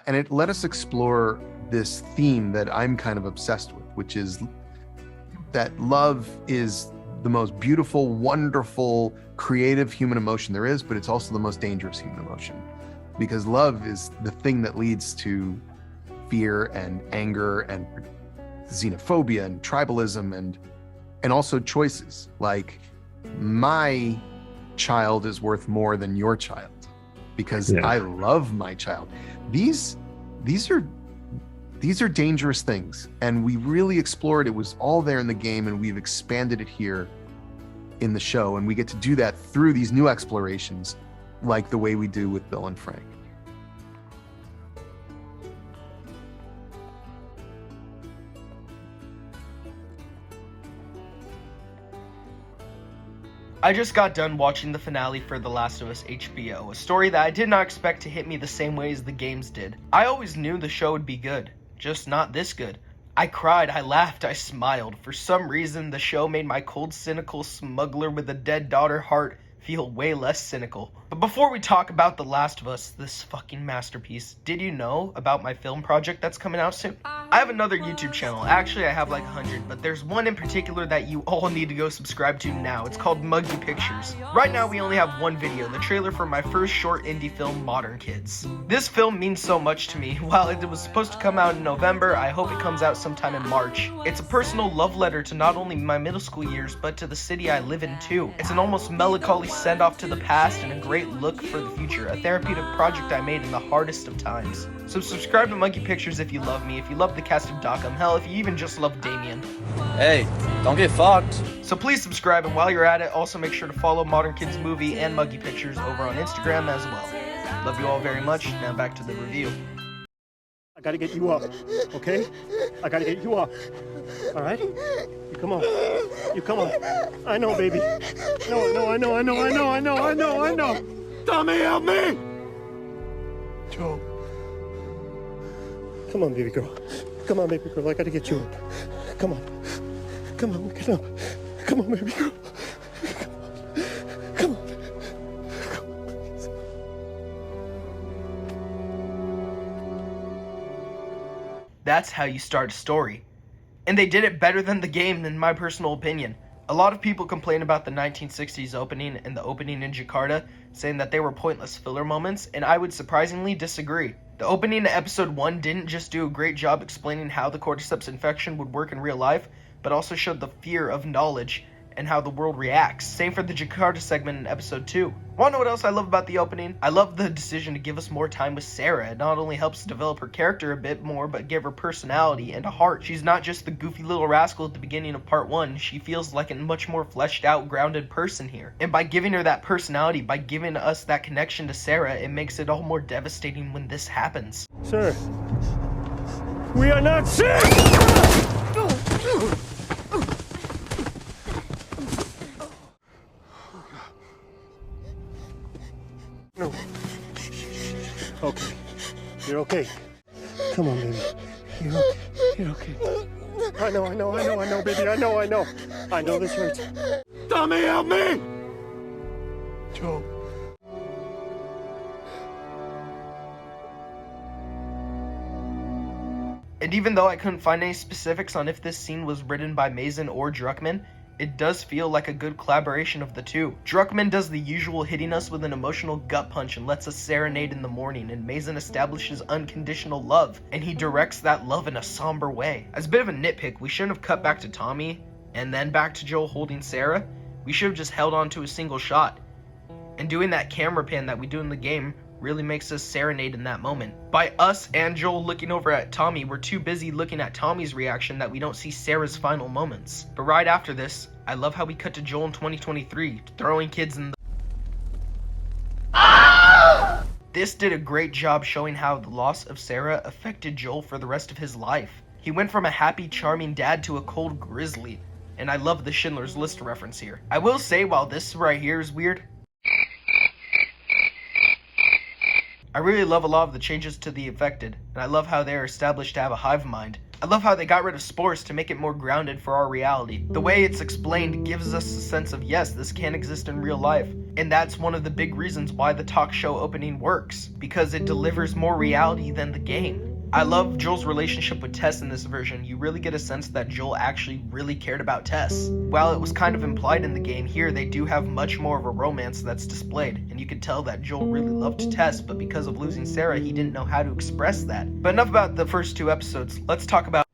And it let us explore this theme that I'm kind of obsessed with, which is that love is the most beautiful, wonderful, creative human emotion there is, but it's also the most dangerous human emotion, because love is the thing that leads to fear and anger and xenophobia and tribalism and also choices like my child is worth more than your child because I love my child. These are dangerous things, and we really explored it. Was all there in the game, and we've expanded it here in the show, and we get to do that through these new explorations like the way we do with Bill and Frank. I just got done watching the finale for The Last of Us HBO, a story that I did not expect to hit me the same way as the games did. I always knew the show would be good, just not this good. I cried, I laughed, I smiled. For some reason, the show made my cold, cynical smuggler with a dead daughter heart feel way less cynical. But before we talk about The Last of Us, this fucking masterpiece, did you know about my film project that's coming out soon? I have another YouTube channel. Actually, I have like 100, but there's one in particular that you all need to go subscribe to now. It's called Muggy Pictures. Right now, we only have one video, the trailer for my first short indie film, Modern Kids. This film means so much to me. While it was supposed to come out in November, I hope it comes out sometime in March. It's a personal love letter to not only my middle school years, but to the city I live in too. It's an almost melancholy send-off to the past and a great look for the future, a therapeutic project I made in the hardest of times. So subscribe to Monkey Pictures if you love me, if you love the cast of Dockham, hell, if you even just love Damien. Hey, don't get fucked. So please subscribe, and while you're at it, also make sure to follow Modern Kids Movie and Muggy Pictures over on Instagram as well. Love you all very much. Now back to the review. I gotta get you up, okay? I gotta get you up, all right? You come on. You come on. I know, baby. No, I know. Tommy, help me! Joe. Come on, baby girl. Come on, baby girl. I gotta get you up. Come on. Come on, get up. Come on, baby girl. Come on. That's how you start a story. And they did it better than the game, in my personal opinion. A lot of people complain about the 1960s opening and the opening in Jakarta, saying that they were pointless filler moments, and I would surprisingly disagree. The opening to episode 1 didn't just do a great job explaining how the cordyceps infection would work in real life, but also showed the fear of knowledge and how the world reacts. Same for the Jakarta segment in episode 2. Wanna know what else I love about the opening? I love the decision to give us more time with Sarah. It not only helps develop her character a bit more, but give her personality and a heart. She's not just the goofy little rascal at the beginning of part 1. She feels like a much more fleshed out, grounded person here. And by giving her that personality, by giving us that connection to Sarah, it makes it all more devastating when this happens. Sir, we are not sick! No. Okay. You're okay. Come on, baby. You're okay. I know, baby. I know. I know this hurts. Tommy, help me! Joe. And even though I couldn't find any specifics on if this scene was written by Mason or Druckmann, it does feel like a good collaboration of the two. Druckmann does the usual, hitting us with an emotional gut punch and lets us serenade in the morning, and Mason establishes unconditional love, and he directs that love in a somber way. As a bit of a nitpick, we shouldn't have cut back to Tommy and then back to Joel holding Sarah. We should have just held on to a single shot. And doing that camera pan that we do in the game really makes us serenade in that moment. By us and Joel looking over at Tommy, we're too busy looking at Tommy's reaction that we don't see Sarah's final moments. But right after this, I love how we cut to Joel in 2023, throwing kids in the... This did a great job showing how the loss of Sarah affected Joel for the rest of his life. He went from a happy, charming dad to a cold grizzly. And I love the Schindler's List reference here. I will say, while this right here is weird, I really love a lot of the changes to the affected, and I love how they are established to have a hive mind. I love how they got rid of spores to make it more grounded for our reality. The way it's explained gives us a sense of, yes, this can exist in real life. And that's one of the big reasons why the talk show opening works, because it delivers more reality than the game. I love Joel's relationship with Tess in this version. You really get a sense that Joel actually really cared about Tess. While it was kind of implied in the game, here they do have much more of a romance that's displayed, and you can tell that Joel really loved Tess, but because of losing Sarah, he didn't know how to express that. But enough about the first 2 episodes. Let's talk about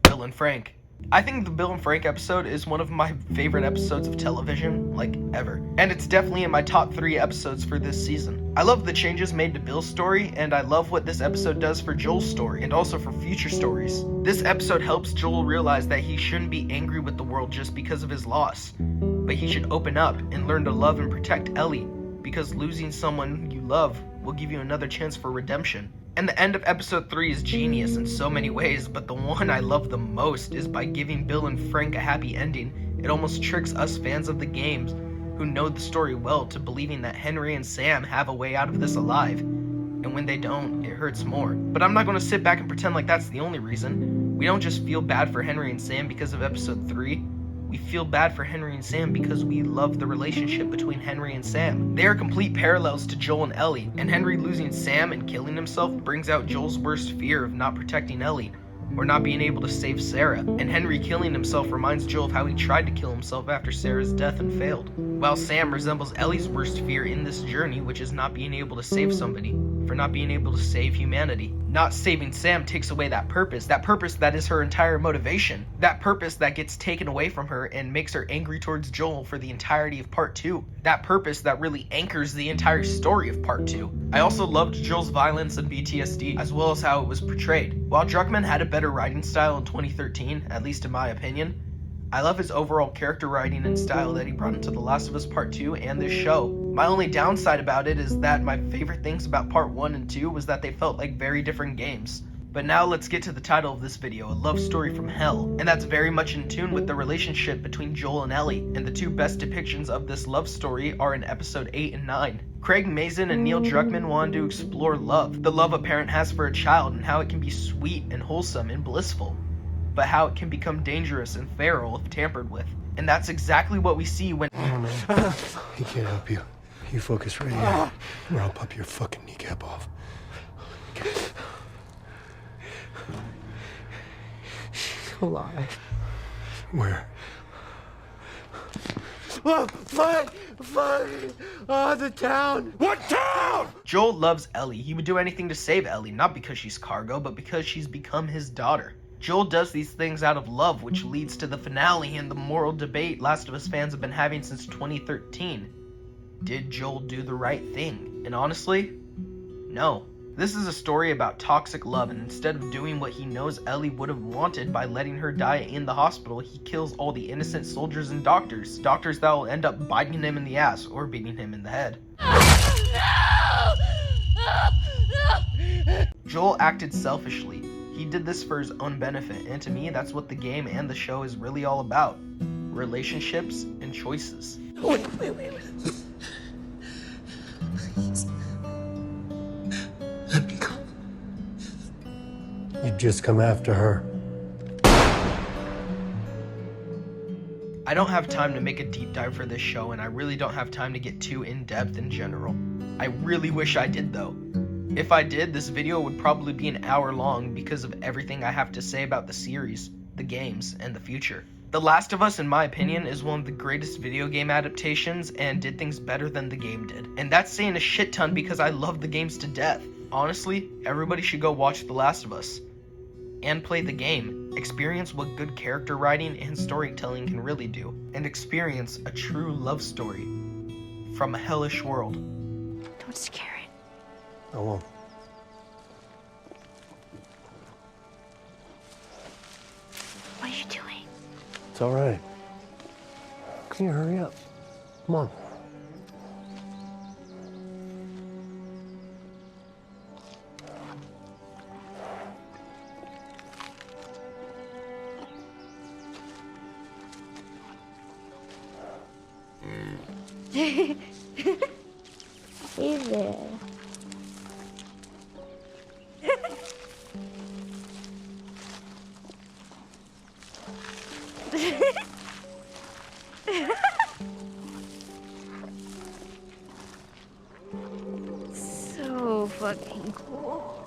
Bill and Frank. I think the Bill and Frank episode is one of my favorite episodes of television, like, ever. And it's definitely in my top 3 episodes for this season. I love the changes made to Bill's story, and I love what this episode does for Joel's story, and also for future stories. This episode helps Joel realize that he shouldn't be angry with the world just because of his loss, but he should open up and learn to love and protect Ellie, because losing someone you love will give you another chance for redemption. And the end of episode 3 is genius in so many ways, but the one I love the most is by giving Bill and Frank a happy ending. It almost tricks us fans of the games who know the story well to believing that Henry and Sam have a way out of this alive. And when they don't, it hurts more. But I'm not going to sit back and pretend like that's the only reason. We don't just feel bad for Henry and Sam because of episode 3. We feel bad for Henry and Sam because we love the relationship between Henry and Sam. They are complete parallels to Joel and Ellie, and Henry losing Sam and killing himself brings out Joel's worst fear of not protecting Ellie, or not being able to save Sarah. And Henry killing himself reminds Joel of how he tried to kill himself after Sarah's death and failed. While Sam resembles Ellie's worst fear in this journey, which is not being able to save somebody, for not being able to save humanity. Not saving Sam takes away that purpose that is her entire motivation, that purpose that gets taken away from her and makes her angry towards Joel for the entirety of part 2, that purpose that really anchors the entire story of part 2. I also loved Joel's violence and PTSD, as well as how it was portrayed. While Druckmann had a better writing style in 2013, at least in my opinion, I love his overall character writing and style that he brought into The Last of Us Part 2 and this show. My only downside about it is that my favorite things about Part 1 and 2 was that they felt like very different games. But now let's get to the title of this video, A Love Story from Hell, and that's very much in tune with the relationship between Joel and Ellie, and the 2 best depictions of this love story are in episode 8 and 9. Craig Mazin and Neil Druckmann wanted to explore love, the love a parent has for a child, and how it can be sweet and wholesome and blissful, but how it can become dangerous and feral if tampered with. And that's exactly what we see when— He can't help you. You focus right here, or I'll pop your fucking kneecap off. She's alive. Where? Oh, the town. What town? Joel loves Ellie. He would do anything to save Ellie, not because she's cargo, but because she's become his daughter. Joel does these things out of love, which leads to the finale and the moral debate Last of Us fans have been having since 2013. Did Joel do the right thing? And honestly, no. This is a story about toxic love, and instead of doing what he knows Ellie would have wanted by letting her die in the hospital, he kills all the innocent soldiers and doctors that will end up biting him in the ass or beating him in the head. Joel acted selfishly. He did this for his own benefit, and to me, that's what the game and the show is really all about. Relationships and choices. Wait. Let me go. You'd just come after her. I don't have time to make a deep dive for this show, and I really don't have time to get too in-depth in general. I really wish I did, though. If I did, this video would probably be an hour long because of everything I have to say about the series, the games, and the future. The Last of Us, in my opinion, is one of the greatest video game adaptations and did things better than the game did. And that's saying a shit ton because I love the games to death. Honestly, everybody should go watch The Last of Us and play the game. Experience what good character writing and storytelling can really do, and experience a true love story from a hellish world. Don't scare it. I won't. What are you doing? It's all right. Can you hurry up? Come on. Hey there. So fucking cool.